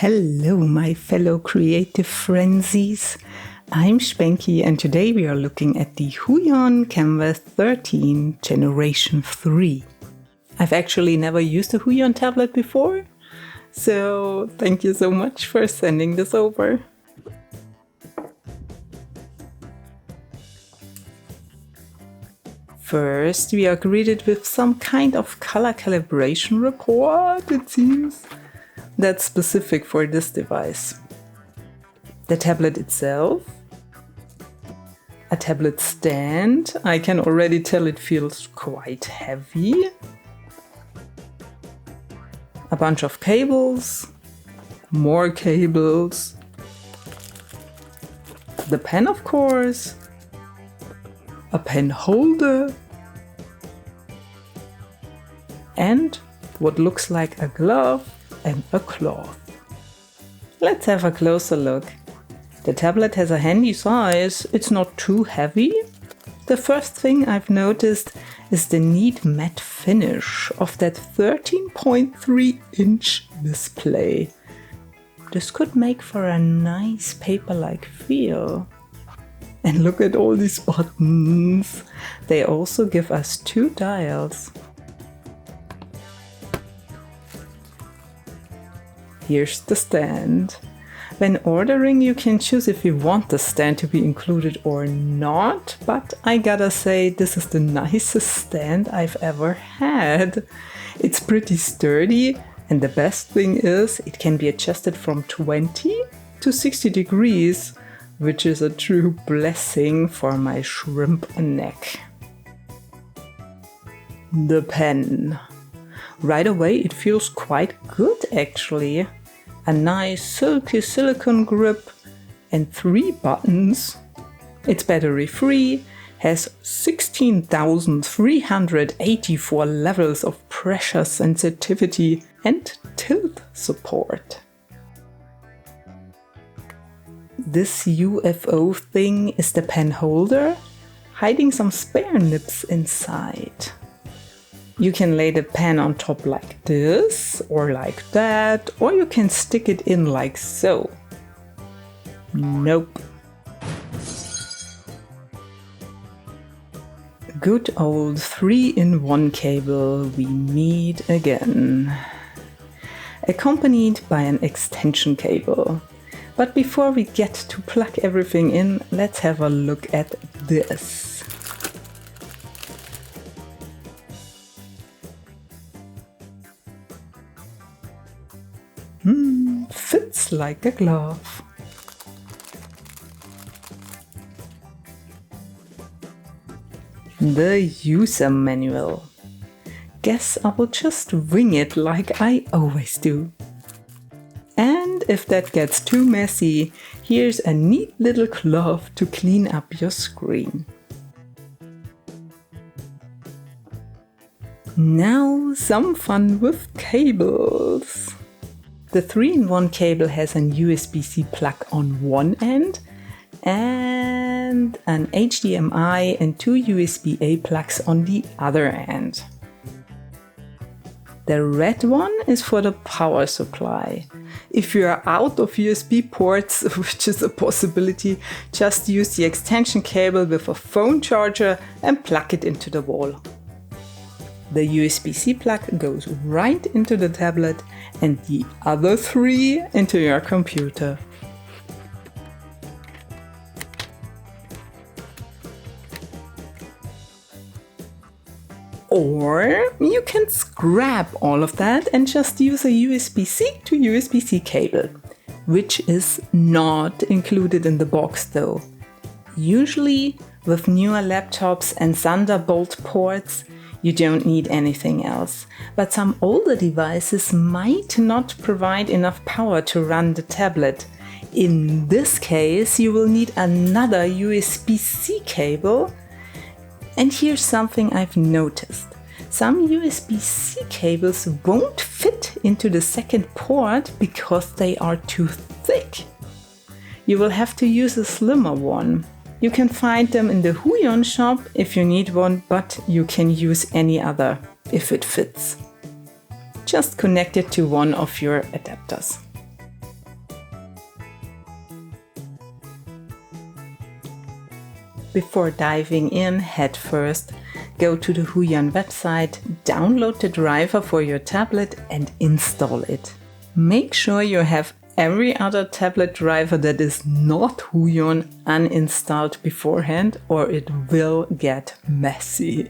Hello, my fellow creative frenzies. I'm Spanky, and today we are looking at the HUION Kamvas 13 Generation 3. I've actually never used a HUION tablet before, so thank you so much for sending this over. First, we are greeted with some kind of color calibration report, it seems, that's specific for this device. The tablet itself, a tablet stand. I can already tell it feels quite heavy. A bunch of cables, more cables, the pen of course, a pen holder, and what looks like a glove and a cloth. Let's have a closer look. The tablet has a handy size, it's not too heavy. The first thing I've noticed is the neat matte finish of that 13.3-inch display. This could make for a nice paper-like feel. And look at all these buttons. They also give us 2 dials. Here's the stand. When ordering, you can choose if you want the stand to be included or not, but I gotta say, this is the nicest stand I've ever had. It's pretty sturdy, and the best thing is it can be adjusted from 20 to 60 degrees, which is a true blessing for my shrimp neck. The pen. Right away it feels quite good actually. A nice silky silicone grip and 3 buttons. It's battery free, has 16,384 levels of pressure sensitivity and tilt support. This UFO thing is the pen holder, hiding some spare nibs inside. You can lay the pen on top like this, or like that, or you can stick it in like so. Nope. Good old 3-in-1 cable we meet again. Accompanied by an extension cable. But before we get to plug everything in, let's have a look at this. Fits like a glove. The user manual. Guess I will just wing it like I always do. And if that gets too messy, here's a neat little cloth to clean up your screen. Now some fun with cables. The 3-in-1 cable has an USB-C plug on one end and an HDMI and 2 USB-A plugs on the other end. The red one is for the power supply. If you are out of USB ports, which is a possibility, just use the extension cable with a phone charger and plug it into the wall. The USB-C plug goes right into the tablet and the other 3 into your computer. Or you can scrap all of that and just use a USB-C to USB-C cable, which is not included in the box though. Usually with newer laptops and Thunderbolt ports, you don't need anything else, but some older devices might not provide enough power to run the tablet. In this case, you will need another USB-C cable. And here's something I've noticed. Some USB-C cables won't fit into the second port because they are too thick. You will have to use a slimmer one. You can find them in the HUION shop if you need one, but you can use any other if it fits. Just connect it to one of your adapters. Before diving in head first, go to the HUION website, download the driver for your tablet and install it. Make sure you have every other tablet driver that is not HUION uninstalled beforehand, or it will get messy.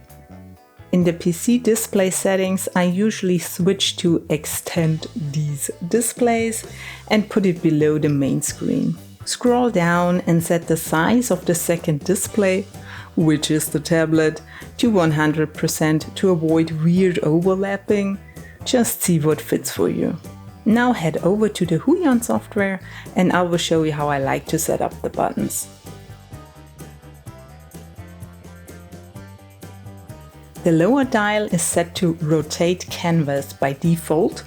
In the PC display settings, I usually switch to extend these displays and put it below the main screen. Scroll down and set the size of the second display, which is the tablet, to 100% to avoid weird overlapping. Just see what fits for you. Now head over to the HUION software and I will show you how I like to set up the buttons. The lower dial is set to rotate canvas by default,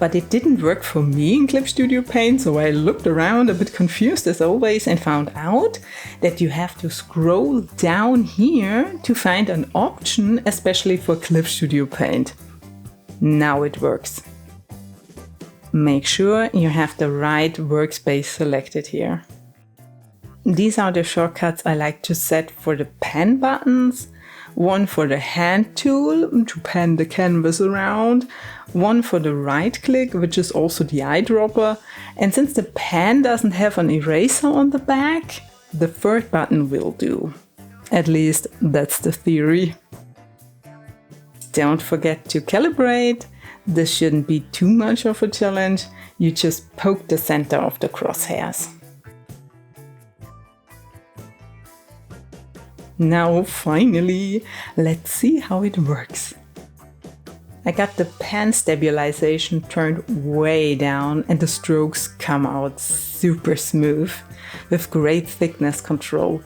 but it didn't work for me in Clip Studio Paint, so I looked around a bit confused as always and found out that you have to scroll down here to find an option especially for Clip Studio Paint. Now it works. Make sure you have the right workspace selected here. These are the shortcuts I like to set for the pen buttons. One for the hand tool to pan the canvas around, one for the right click, which is also the eyedropper, and since the pen doesn't have an eraser on the back, the third button will do. At least that's the theory. Don't forget to calibrate. This shouldn't be too much of a challenge, you just poke the center of the crosshairs. Now finally, let's see how it works. I got the pen stabilization turned way down and the strokes come out super smooth with great thickness control.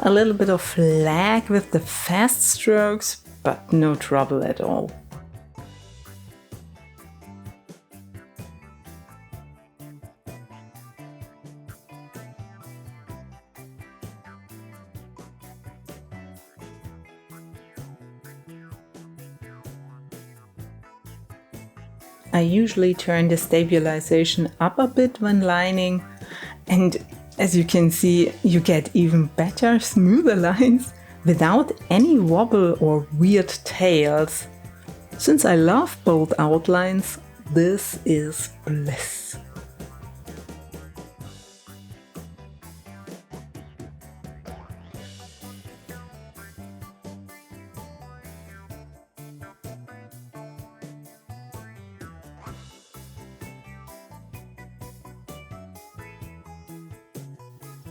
A little bit of lag with the fast strokes, but no trouble at all. I usually turn the stabilization up a bit when lining, and as you can see, you get even better, smoother lines without any wobble or weird tails. Since I love bold outlines, this is bliss.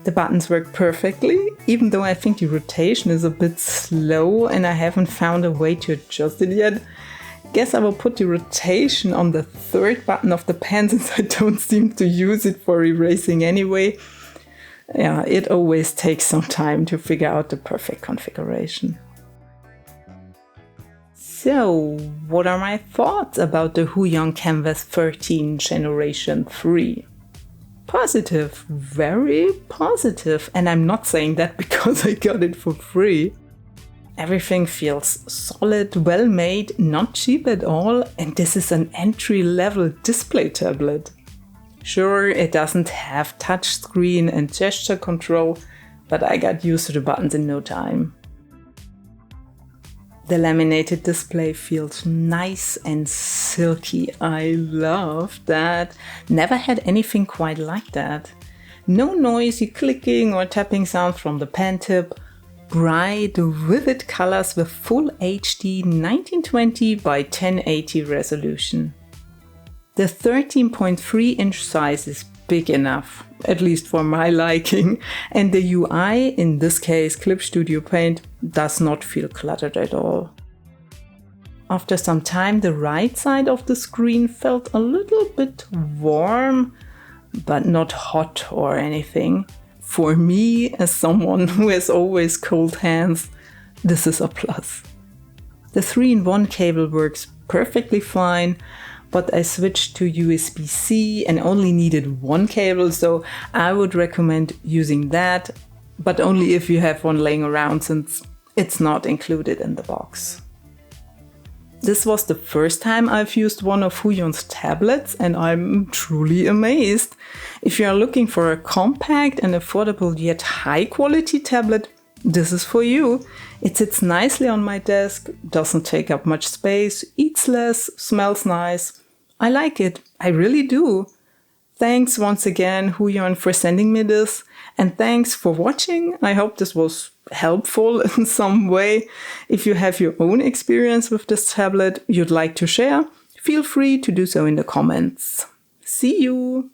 The buttons work perfectly, even though I think the rotation is a bit slow and I haven't found a way to adjust it yet. Guess I will put the rotation on the third button of the pen since I don't seem to use it for erasing anyway. Yeah, it always takes some time to figure out the perfect configuration. So, what are my thoughts about the HUION Kamvas 13 Generation 3? Positive, very positive, and I'm not saying that because I got it for free. Everything feels solid, well made, not cheap at all, and this is an entry-level display tablet. Sure, it doesn't have touchscreen and gesture control, but I got used to the buttons in no time. The laminated display feels nice and silky. I love that. Never had anything quite like that. No noisy clicking or tapping sound from the pen tip. Bright, vivid colors with full HD 1920 by 1080 resolution. The 13.3-inch size is big enough, at least for my liking, and the UI, in this case Clip Studio Paint, does not feel cluttered at all. After some time, the right side of the screen felt a little bit warm, but not hot or anything. For me, as someone who has always cold hands, this is a plus. The 3-in-1 cable works perfectly fine, but I switched to USB-C and only needed one cable, so I would recommend using that, but only if you have one laying around since it's not included in the box. This was the first time I've used one of HUION's tablets, and I'm truly amazed. If you are looking for a compact and affordable yet high quality tablet, this is for you. It sits nicely on my desk, doesn't take up much space, eats less, smells nice. I like it, I really do. Thanks once again, HUION, for sending me this, and thanks for watching. I hope this was helpful in some way. If you have your own experience with this tablet you'd like to share, feel free to do so in the comments. See you!